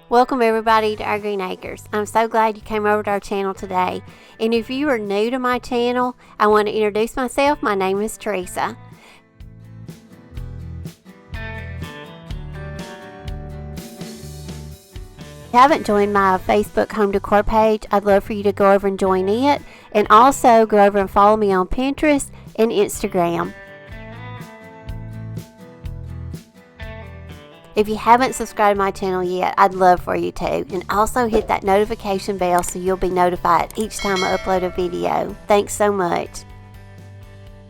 Welcome everybody to our Green Acres. I'm so glad you came over to our channel today. And if you are new to my channel, I want to introduce myself. My name is Teresa. If you haven't joined my Facebook home decor page, I'd love for you to go over and join it. And also go over and follow me on Pinterest and Instagram. If you haven't subscribed to my channel yet, I'd love for you to. And also hit that notification bell so you'll be notified each time I upload a video. Thanks so much.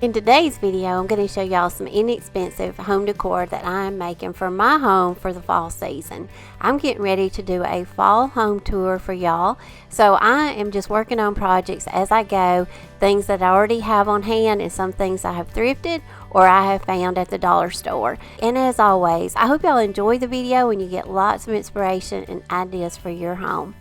In today's video, I'm going to show y'all some inexpensive home decor that I'm making for my home for the fall season. I'm getting ready to do a fall home tour for y'all. So I am just working on projects as I go, things that I already have on hand and some things I have thrifted or I have found at the dollar store. And as always, I hope y'all enjoy the video and you get lots of inspiration and ideas for your home.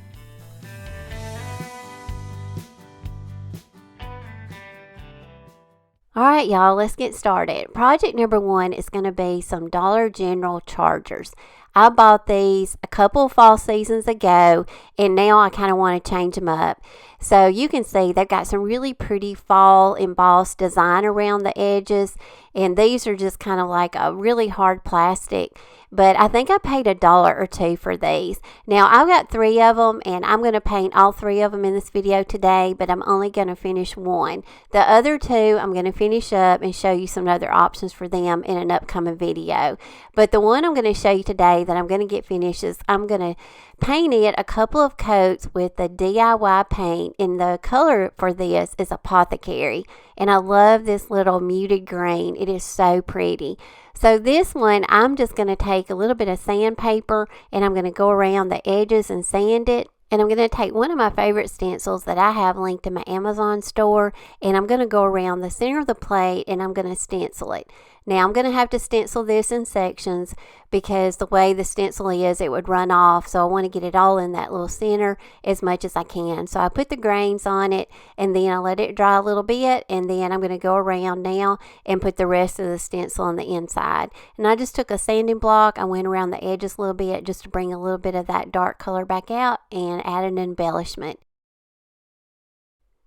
Alright y'all, let's get started. Project number one is going to be some Dollar General chargers. I bought these a couple of fall seasons ago and now I kind of want to change them up. So you can see they've got some really pretty fall embossed design around the edges, and these are just kind of like a really hard plastic. But I think I paid $1 or $2 for these. Now I've got 3 of them and I'm going to paint all 3 of them in this video today, but I'm only going to finish one. The other 2 I'm going to finish up and show you some other options for them in an upcoming video. But the one I'm going to show you today that I'm going to get finished is I'm going to paint it a couple of coats with the DIY paint, and the color for this is Apothecary. And I love this little muted green. It is so pretty. So this one, I'm just going to take a little bit of sandpaper and I'm going to go around the edges and sand it. And I'm going to take one of my favorite stencils that I have linked in my Amazon store, and I'm going to go around the center of the plate and I'm going to stencil it. Now I'm going to have to stencil this in sections because the way the stencil is, it would run off. So I want to get it all in that little center as much as I can. So I put the grains on it and then I let it dry a little bit, and then I'm going to go around now and put the rest of the stencil on the inside. And I just took a sanding block. I went around the edges a little bit just to bring a little bit of that dark color back out and add an embellishment.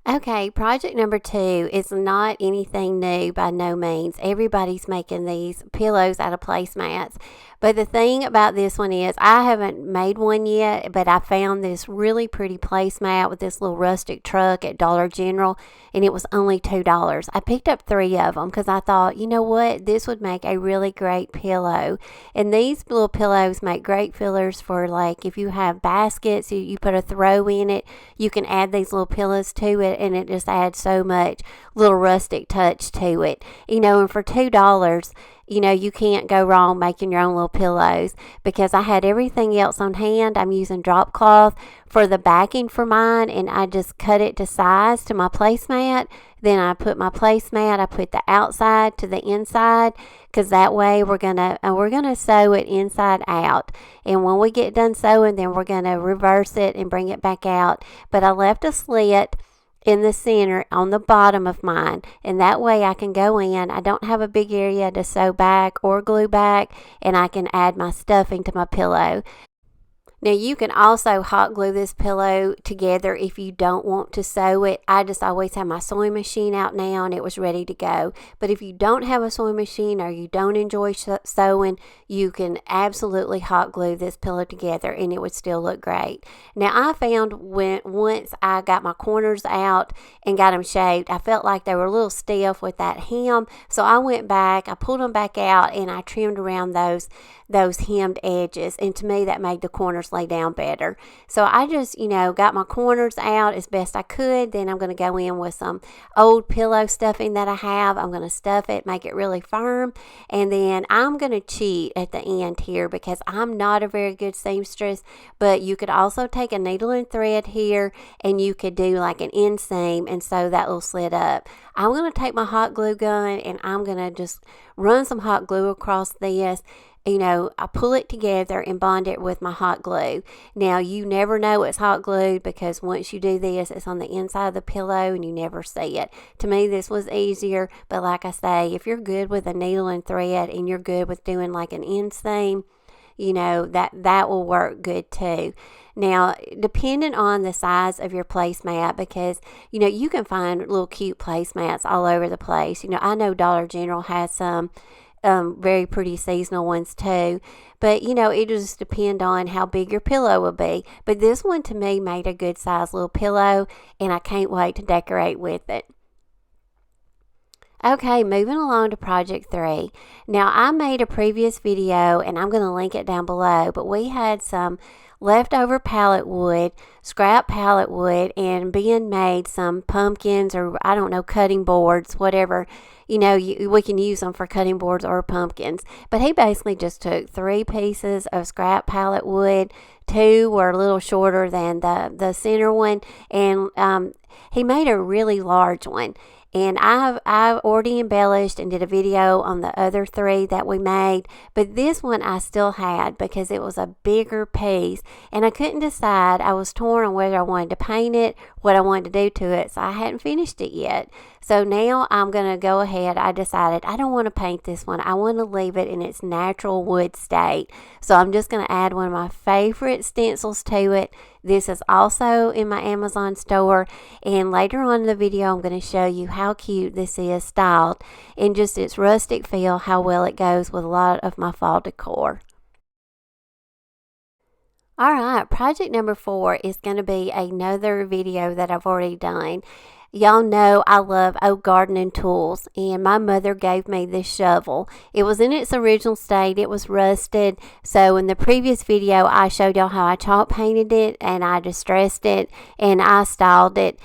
Okay, project number 2 is not anything new by no means. Everybody's making these pillows out of placemats. But the thing about this one is I haven't made one yet, but I found this really pretty placemat with this little rustic truck at Dollar General, and it was only $2. I picked up 3 of them because I thought, you know what, this would make a really great pillow. And these little pillows make great fillers for, like, if you have baskets, you put a throw in it, you can add these little pillows to it, and it just adds so much little rustic touch to it. You know, and for $2, you know, you can't go wrong making your own little pillows. Because I had everything else on hand, I'm using drop cloth for the backing for mine, and I just cut it to size to my placemat. Then I put my placemat, I put the outside to the inside, because that way we're gonna sew it inside out. And when we get done sewing, then we're gonna reverse it and bring it back out. But I left a slit in the center on the bottom of mine, and that way I can go in. I don't have a big area to sew back or glue back, and I can add my stuffing to my pillow. Now you can also hot glue this pillow together if you don't want to sew it. I just always have my sewing machine out now and it was ready to go. But if you don't have a sewing machine or you don't enjoy sewing, you can absolutely hot glue this pillow together and it would still look great. Now I found once I got my corners out and got them shaped, I felt like they were a little stiff with that hem. So I went back, I pulled them back out, and I trimmed around those hemmed edges, and to me that made the corners lay down better. So I just, you know, got my corners out as best I could. Then I'm going to go in with some old pillow stuffing that I have. I'm going to stuff it, make it really firm, and then I'm going to cheat at the end here because I'm not a very good seamstress. But you could also take a needle and thread here, and you could do like an inseam and sew that little slit up. I'm going to take my hot glue gun and I'm going to just run some hot glue across this. You know, I pull it together and bond it with my hot glue. Now, you never know it's hot glued because once you do this, it's on the inside of the pillow and you never see it. To me, this was easier, but like I say, if you're good with a needle and thread and you're good with doing like an inseam, that will work good too. Now, depending on the size of your placemat, because, you can find little cute placemats all over the place. I know Dollar General has some very pretty seasonal ones too. But, it just depend on how big your pillow will be. But this one to me made a good size little pillow, and I can't wait to decorate with it. Okay, moving along to project 3. Now, I made a previous video, and I'm going to link it down below, but we had some leftover pallet wood, scrap pallet wood, and Ben made some pumpkins, or I don't know, cutting boards, whatever. We can use them for cutting boards or pumpkins. But he basically just took 3 pieces of scrap pallet wood. 2 were a little shorter than the center one, and he made a really large one. And I've already embellished and did a video on the other 3 that we made. But this one I still had because it was a bigger piece. And I couldn't decide. I was torn on whether I wanted to paint it, what I wanted to do to it. So I hadn't finished it yet. So now I'm going to go ahead. I decided I don't want to paint this one. I want to leave it in its natural wood state. So I'm just going to add one of my favorite stencils to it. This is also in my Amazon store, and later on in the video I'm going to show you how cute this is styled and just its rustic feel, how well it goes with a lot of my fall decor. Alright, project number 4 is going to be another video that I've already done. Y'all know I love old gardening tools, and my mother gave me this shovel. It was in its original state. It was rusted. So in the previous video, I showed y'all how I chalk painted it, and I distressed it, and I styled it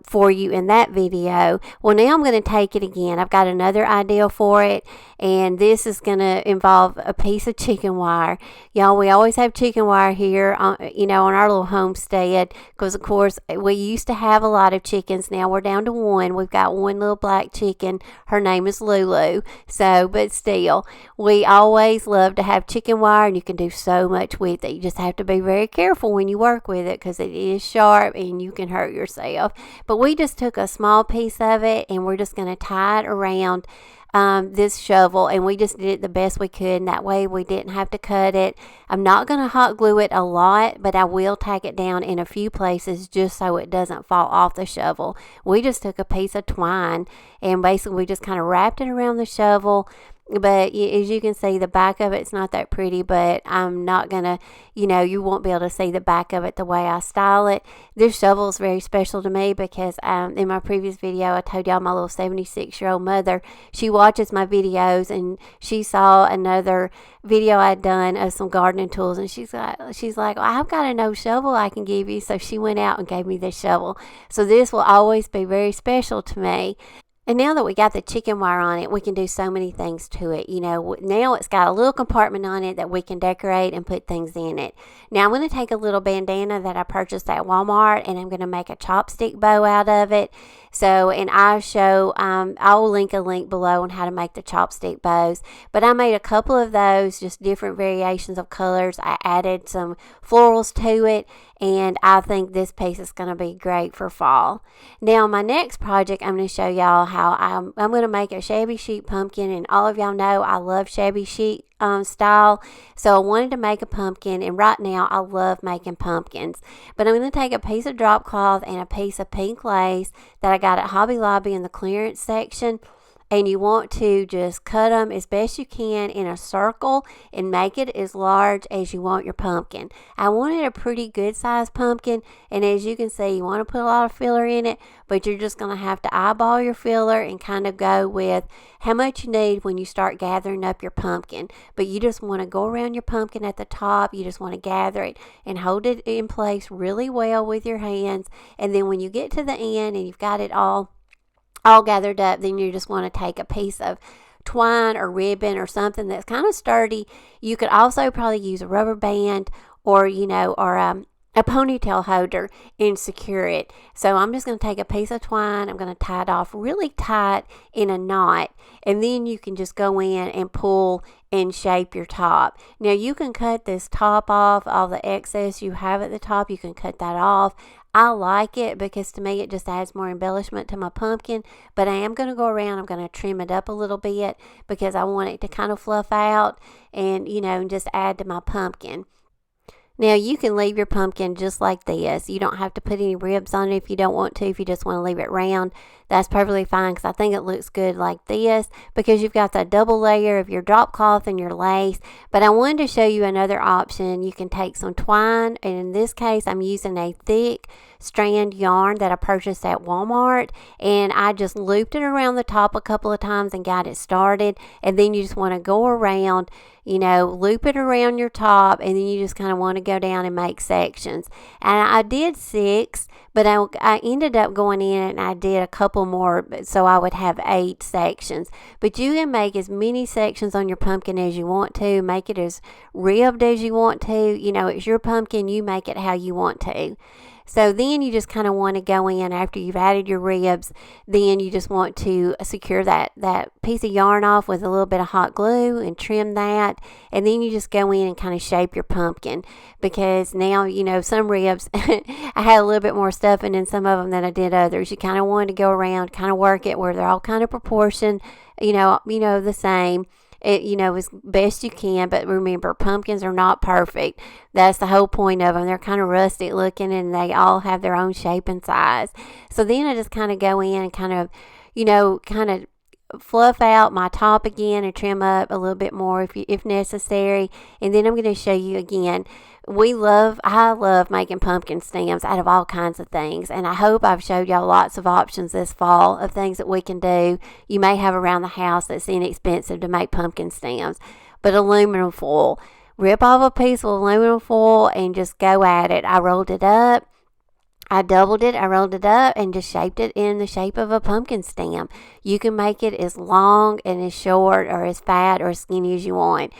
for you in that video. Well, now I'm going to take it again. I've got another idea for it, and this is going to involve a piece of chicken wire. Y'all, we always have chicken wire here on our little homestead, because of course we used to have a lot of chickens. Now we're down to 1. We've got 1 little black chicken. Her name is Lulu. So, but still, we always love to have chicken wire, and you can do so much with it. You just have to be very careful when you work with it, because it is sharp and you can hurt yourself. But we just took a small piece of it, and we're just going to tie it around this shovel, and we just did it the best we could, and that way we didn't have to cut it. I'm not going to hot glue it a lot, but I will tack it down in a few places just so it doesn't fall off the shovel. We just took a piece of twine, and basically we just kind of wrapped it around the shovel. But as you can see, the back of it's not that pretty, but I'm not going to, you won't be able to see the back of it the way I style it. This shovel is very special to me because in my previous video, I told y'all my little 76-year-old mother, she watches my videos, and she saw another video I'd done of some gardening tools, and she's like, well, I've got a no shovel I can give you. So she went out and gave me this shovel. So this will always be very special to me. And now that we got the chicken wire on it, we can do so many things to it. Now it's got a little compartment on it that we can decorate and put things in it. Now I'm going to take a little bandana that I purchased at Walmart, and I'm going to make a chopstick bow out of it. So, and I'll link a link below on how to make the chopstick bows. But I made a couple of those, just different variations of colors. I added some florals to it, and I think this piece is going to be great for fall. Now, my next project, I'm going to show y'all how I'm going to make a Shabby Chic pumpkin, and all of y'all know I love Shabby Chic style. So I wanted to make a pumpkin, and right now I love making pumpkins. But I'm going to take a piece of drop cloth and a piece of pink lace that I got at Hobby Lobby in the clearance section, and you want to just cut them as best you can in a circle and make it as large as you want your pumpkin. I wanted a pretty good sized pumpkin, and as you can see, you want to put a lot of filler in it, but you're just going to have to eyeball your filler and kind of go with how much you need when you start gathering up your pumpkin. But you just want to go around your pumpkin at the top. You just want to gather it and hold it in place really well with your hands, and then when you get to the end and you've got it all gathered up, then you just want to take a piece of twine or ribbon or something that's kind of sturdy. You could also probably use a rubber band or a ponytail holder and secure it. So I'm just going to take a piece of twine, I'm going to tie it off really tight in a knot, and then you can just go in and pull and shape your top. Now you can cut this top off, all the excess you have at the top, you can cut that off. I like it because to me it just adds more embellishment to my pumpkin, but I am going to go around, I'm going to trim it up a little bit because I want it to kind of fluff out and, just add to my pumpkin. Now you can leave your pumpkin just like this. You don't have to put any ribs on it if you don't want to. If you just want to leave it round, that's perfectly fine because I think it looks good like this because you've got that double layer of your drop cloth and your lace. But I wanted to show you another option. You can take some twine, and in this case I'm using a thick strand yarn that I purchased at Walmart, and I just looped it around the top a couple of times and got it started. And then you just want to go around, loop it around your top, and then you just kind of want to go down and make sections. And I did 6, but I ended up going in and I did a couple more so I would have 8 sections. But you can make as many sections on your pumpkin as you want to, make it as ribbed as you want to. It's your pumpkin, you make it how you want to. So then you just kind of want to go in after you've added your ribs. Then you just want to secure that piece of yarn off with a little bit of hot glue and trim that. And then you just go in and kind of shape your pumpkin because now, some ribs, I had a little bit more stuffing in some of them than I did others. You kind of want to go around, kind of work it where they're all kind of proportioned, the same. As best you can, but remember, pumpkins are not perfect. That's the whole point of them. They're kind of rustic looking and they all have their own shape and size. So then I just kind of go in and kind of fluff out my top again and trim up a little bit more if necessary. And then I'm going to show you again. I love making pumpkin stems out of all kinds of things, and I hope I've showed y'all lots of options this fall of things that we can do. You may have around the house that's inexpensive to make pumpkin stems, but aluminum foil. Rip off a piece of aluminum foil and just go at it. I rolled it up. I doubled it, I rolled it up, and just shaped it in the shape of a pumpkin stem. You can make it as long and as short or as fat or as skinny as you want.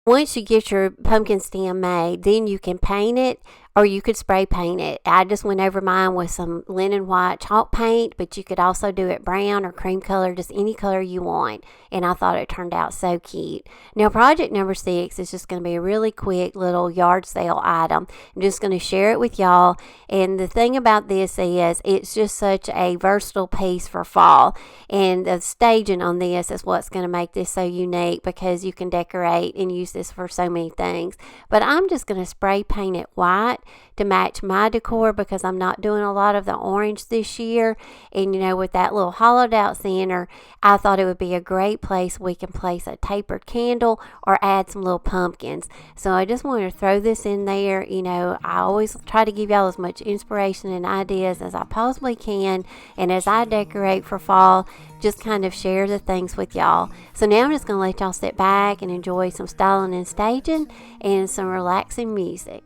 Once you get your pumpkin stem made, then you can paint it or you could spray paint it. I just went over mine with some linen white chalk paint, but you could also do it brown or cream color, just any color you want. And I thought it turned out so cute. Now, project number 6 is just going to be a really quick little yard sale item. I'm just going to share it with y'all. And the thing about this is it's just such a versatile piece for fall. And the staging on this is what's going to make this so unique because you can decorate and use this for so many things. But I'm just going to spray paint it white to match my decor because I'm not doing a lot of the orange this year. And with that little hollowed out center, I thought it would be a great place we can place a tapered candle or add some little pumpkins. So I just wanted to throw this in there. I always try to give y'all as much inspiration and ideas as I possibly can. And as I decorate for fall, just kind of share the things with y'all. So now I'm just going to let y'all sit back and enjoy some styling and staging and some relaxing music.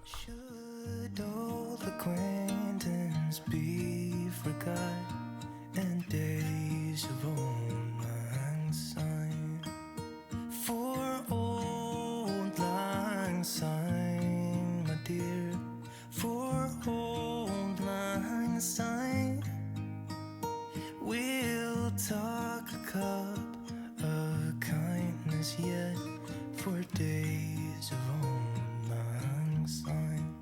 Should old acquaintance be forgot and days of old lang syne for old lang syne, my dear, for old lang syne we'll talk a cup of kindness yet for days of old lang syne.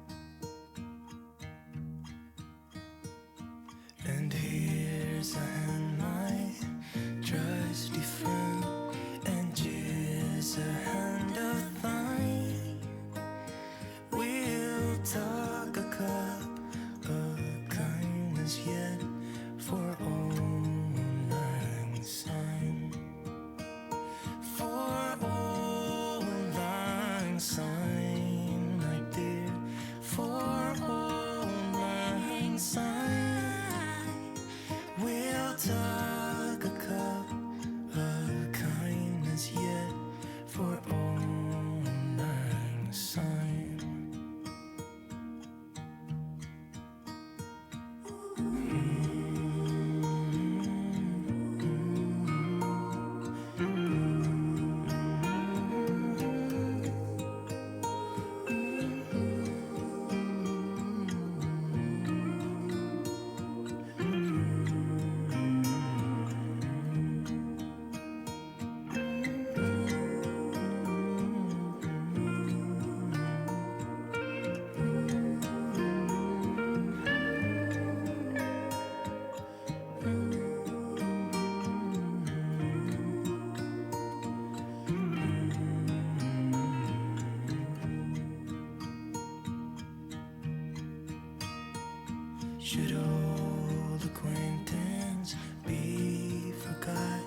Should old acquaintance be forgot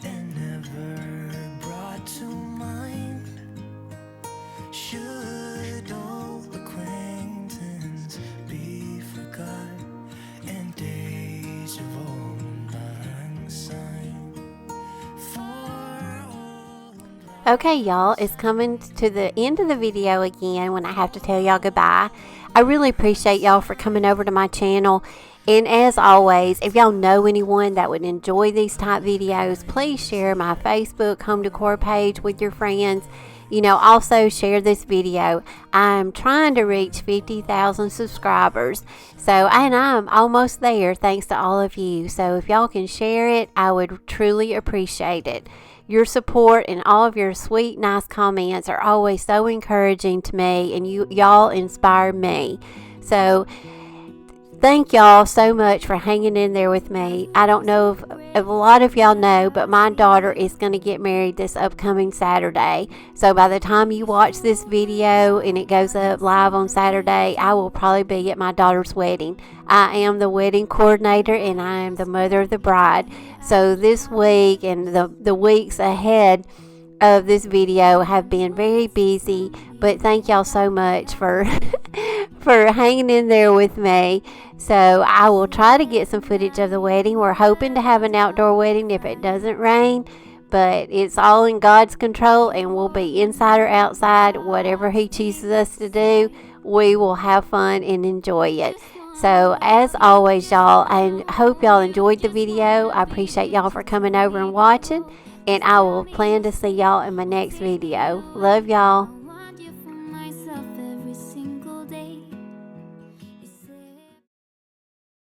and never brought to mind? Should old acquaintance be forgot and days of old lang syne? For old Okay, y'all, it's coming to the end of the video again when I have to tell y'all goodbye. I really appreciate y'all for coming over to my channel. And as always, if y'all know anyone that would enjoy these type videos, please share my Facebook home decor page with your friends. You know, also share this video. I'm trying to reach 50,000 subscribers. And I'm almost there thanks to all of you. So if y'all can share it, I would truly appreciate it. Your support and all of your sweet, nice comments are always so encouraging to me, and y'all inspire me. So thank y'all so much for hanging in there with me. I don't know if a lot of y'all know, but my daughter is going to get married this upcoming Saturday. So by the time you watch this video and it goes up live on Saturday, I will probably be at my daughter's wedding. I am the wedding coordinator and I am the mother of the bride. So this week and the weeks ahead of this video have been very busy, but thank y'all so much for for hanging in there with me. So I will try to get some footage of the wedding. We're hoping to have an outdoor wedding if it doesn't rain, but it's all in God's control, and we'll be inside or outside, whatever He chooses us to do. We will have fun and enjoy it. So as always, y'all, I hope y'all enjoyed the video. I appreciate y'all for coming over and watching, and I will plan to see y'all in my next video. Love y'all.